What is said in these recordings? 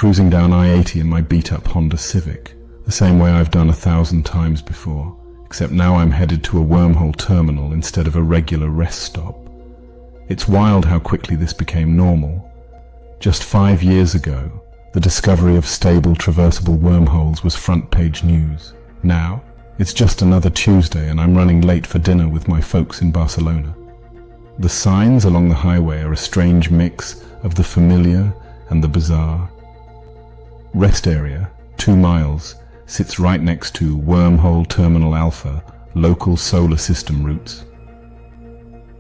cruising down I-80 in my beat-up Honda Civic, the same way I've done 1,000 times before, except now I'm headed to a Wormhole terminal instead of a regular rest stop. It's wild how quickly this became normal. Just 5 years ago, the discovery of stable, traversable wormholes was front-page news. Now, it's just another Tuesday and I'm running late for dinner with my folks in Barcelona. The signs along the highway are a strange mix of the familiar and the bizarre. Rest area, 2 miles, sits right next to Wormhole Terminal Alpha, local solar system routes.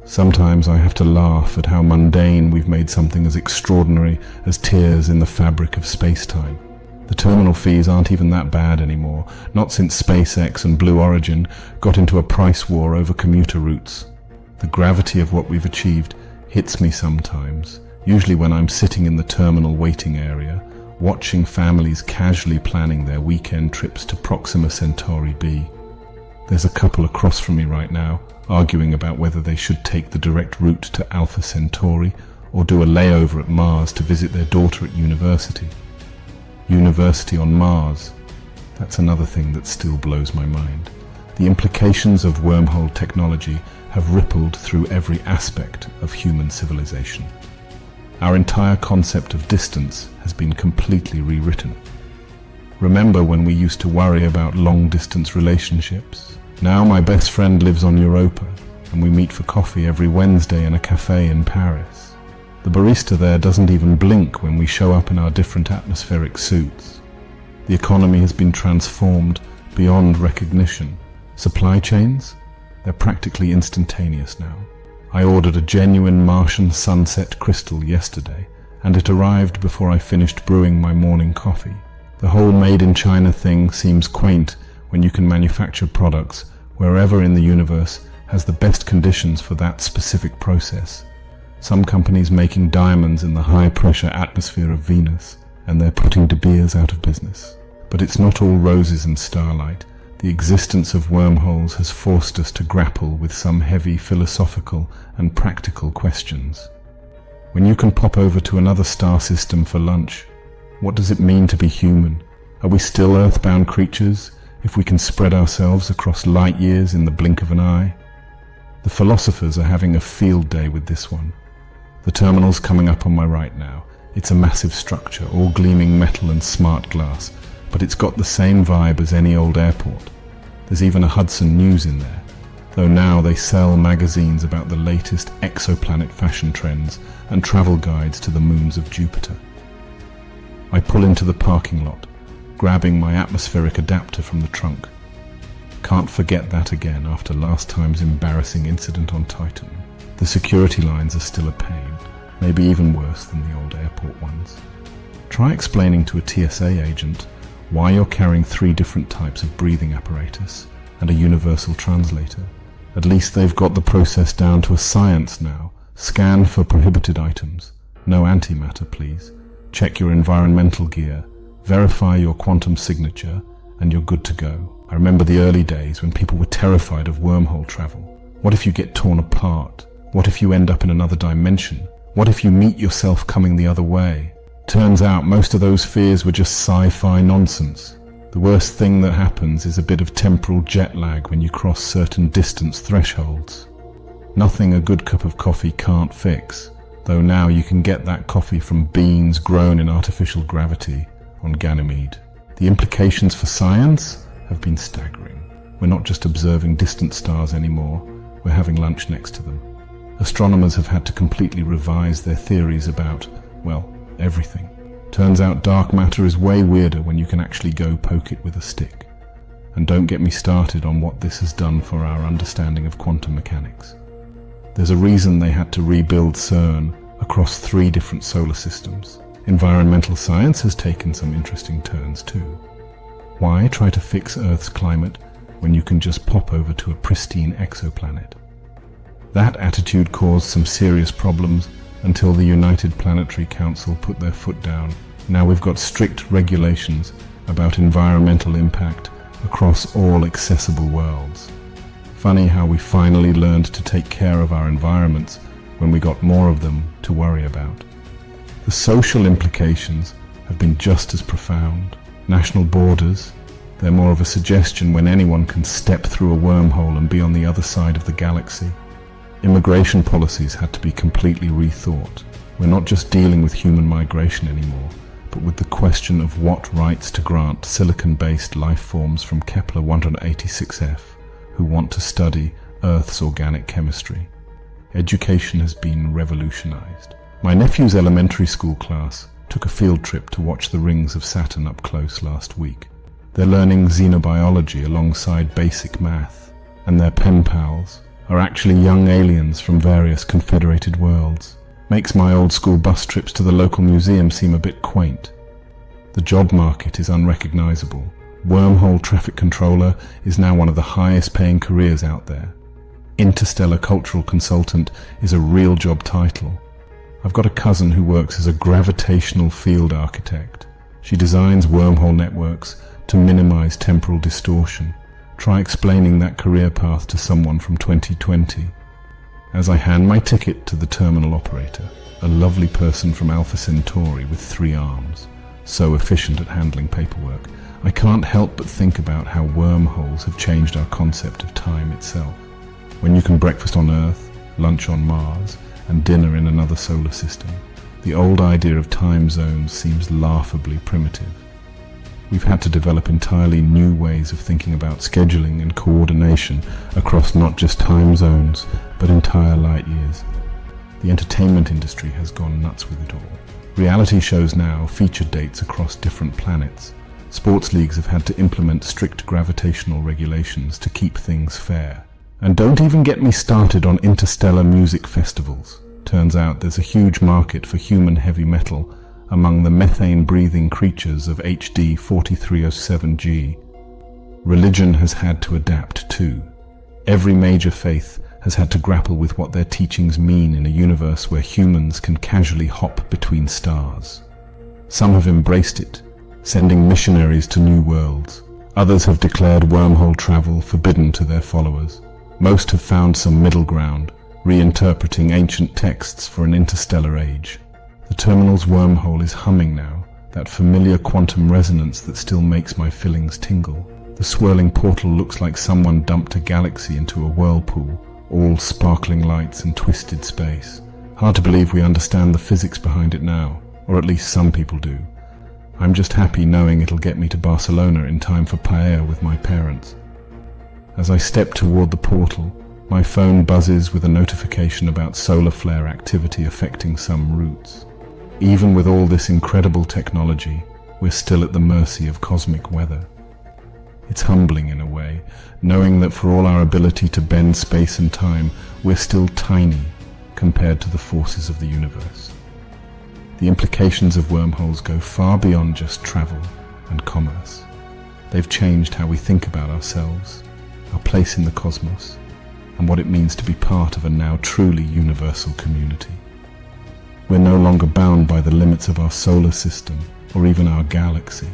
Sometimes I have to laugh at how mundane we've made something as extraordinary as tears in the fabric of space-time. The terminal fees aren't even that bad anymore, not since SpaceX and Blue Origin got into a price war over commuter routes. The gravity of what we've achieved hits me sometimes, usually when I'm sitting in the terminal waiting area, watching families casually planning their weekend trips to Proxima Centauri b. There's a couple across from me right now, arguing about whether they should take the direct route to Alpha Centauri or do a layover at Mars to visit their daughter at university. University on Mars. That's another thing that still blows my mind. The implications of wormhole technology have rippled through every aspect of human civilization. Our entire concept of distance has been completely rewritten. Remember when we used to worry about long-distance relationships? Now my best friend lives on Europa, and we meet for coffee every Wednesday in a cafe in Paris. The barista there doesn't even blink when we show up in our different atmospheric suits. The economy has been transformed beyond recognition. Supply chains? They're practically instantaneous now. I ordered a genuine Martian sunset crystal yesterday, and it arrived before I finished brewing my morning coffee. The whole made-in-China thing seems quaint when you can manufacture products wherever in the universe has the best conditions for that specific process. Some companies making diamonds in the high-pressure atmosphere of Venus, and they're putting De Beers out of business. But it's not all roses and starlight. The existence of wormholes has forced us to grapple with some heavy philosophical and practical questions. When you can pop over to another star system for lunch, what does it mean to be human? Are we still earthbound creatures if we can spread ourselves across light years in the blink of an eye? The philosophers are having a field day with this one. The terminal's coming up on my right now. It's a massive structure, all gleaming metal and smart glass, but it's got the same vibe as any old airport. There's even a Hudson News in there, though now they sell magazines about the latest exoplanet fashion trends and travel guides to the moons of Jupiter. I pull into the parking lot, grabbing my atmospheric adapter from the trunk. Can't forget that again after last time's embarrassing incident on Titan. The security lines are still a pain, maybe even worse than the old airport ones. Try explaining to a TSA agent why you're carrying 3 different types of breathing apparatus and a universal translator. At least they've got the process down to a science now. Scan for prohibited items. No antimatter, please. Check your environmental gear. Verify your quantum signature, and you're good to go. I remember the early days when people were terrified of wormhole travel. What if you get torn apart? What if you end up in another dimension? What if you meet yourself coming the other way? Turns out most of those fears were just sci-fi nonsense. The worst thing that happens is a bit of temporal jet lag when you cross certain distance thresholds. Nothing a good cup of coffee can't fix, though now you can get that coffee from beans grown in artificial gravity on Ganymede. The implications for science have been staggering. We're not just observing distant stars anymore, we're having lunch next to them. Astronomers have had to completely revise their theories about, well, everything. Turns out dark matter is way weirder when you can actually go poke it with a stick. And don't get me started on what this has done for our understanding of quantum mechanics. There's a reason they had to rebuild CERN across 3 different solar systems. Environmental science has taken some interesting turns too. Why try to fix Earth's climate when you can just pop over to a pristine exoplanet? That attitude caused some serious problems until the United Planetary Council put their foot down. Now we've got strict regulations about environmental impact across all accessible worlds. Funny how we finally learned to take care of our environments when we got more of them to worry about. The social implications have been just as profound. National borders, they're more of a suggestion when anyone can step through a wormhole and be on the other side of the galaxy. Immigration policies had to be completely rethought. We're not just dealing with human migration anymore, but with the question of what rights to grant silicon-based life forms from Kepler 186f who want to study Earth's organic chemistry. Education has been revolutionized. My nephew's elementary school class took a field trip to watch the rings of Saturn up close last week. They're learning xenobiology alongside basic math, and their pen pals are actually young aliens from various confederated worlds. Makes my old school bus trips to the local museum seem a bit quaint. The job market is unrecognizable. Wormhole traffic controller is now one of the highest paying careers out there. Interstellar cultural consultant is a real job title. I've got a cousin who works as a gravitational field architect. She designs wormhole networks to minimize temporal distortion. Try explaining that career path to someone from 2020. As I hand my ticket to the terminal operator, a lovely person from Alpha Centauri with 3 arms, so efficient at handling paperwork, I can't help but think about how wormholes have changed our concept of time itself. When you can breakfast on Earth, lunch on Mars, and dinner in another solar system, the old idea of time zones seems laughably primitive. We've had to develop entirely new ways of thinking about scheduling and coordination across not just time zones, but entire light years. The entertainment industry has gone nuts with it all. Reality shows now feature dates across different planets. Sports leagues have had to implement strict gravitational regulations to keep things fair. And don't even get me started on interstellar music festivals. Turns out there's a huge market for human heavy metal among the methane-breathing creatures of HD 4307G. Religion has had to adapt too. Every major faith has had to grapple with what their teachings mean in a universe where humans can casually hop between stars. Some have embraced it, sending missionaries to new worlds. Others have declared wormhole travel forbidden to their followers. Most have found some middle ground, reinterpreting ancient texts for an interstellar age. The terminal's wormhole is humming now, that familiar quantum resonance that still makes my fillings tingle. The swirling portal looks like someone dumped a galaxy into a whirlpool, all sparkling lights and twisted space. Hard to believe we understand the physics behind it now, or at least some people do. I'm just happy knowing it'll get me to Barcelona in time for paella with my parents. As I step toward the portal, my phone buzzes with a notification about solar flare activity affecting some routes. Even with all this incredible technology, we're still at the mercy of cosmic weather. It's humbling in a way, knowing that for all our ability to bend space and time, we're still tiny compared to the forces of the universe. The implications of wormholes go far beyond just travel and commerce. They've changed how we think about ourselves, our place in the cosmos, and what it means to be part of a now truly universal community. We're no longer bound by the limits of our solar system or even our galaxy.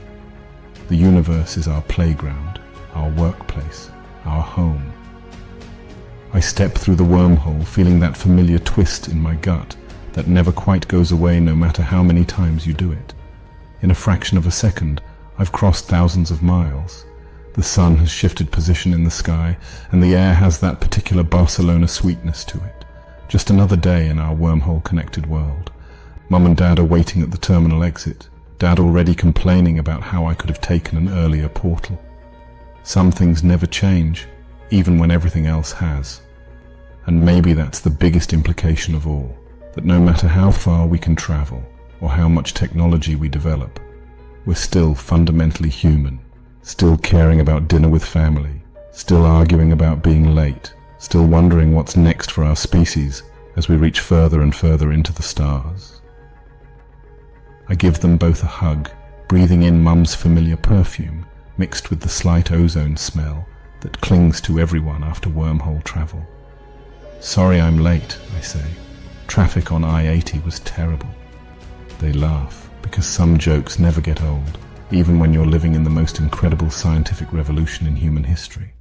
The universe is our playground, our workplace, our home. I step through the wormhole feeling that familiar twist in my gut that never quite goes away no matter how many times you do it. In a fraction of a second, I've crossed thousands of miles. The sun has shifted position in the sky, and the air has that particular Barcelona sweetness to it. Just another day in our wormhole-connected world. Mum and Dad are waiting at the terminal exit, Dad already complaining about how I could have taken an earlier portal. Some things never change, even when everything else has. And maybe that's the biggest implication of all, that no matter how far we can travel, or how much technology we develop, we're still fundamentally human, still caring about dinner with family, still arguing about being late, still wondering what's next for our species as we reach further and further into the stars. I give them both a hug, breathing in Mum's familiar perfume, mixed with the slight ozone smell that clings to everyone after wormhole travel. Sorry I'm late, I say. Traffic on I-80 was terrible. They laugh, because some jokes never get old, even when you're living in the most incredible scientific revolution in human history.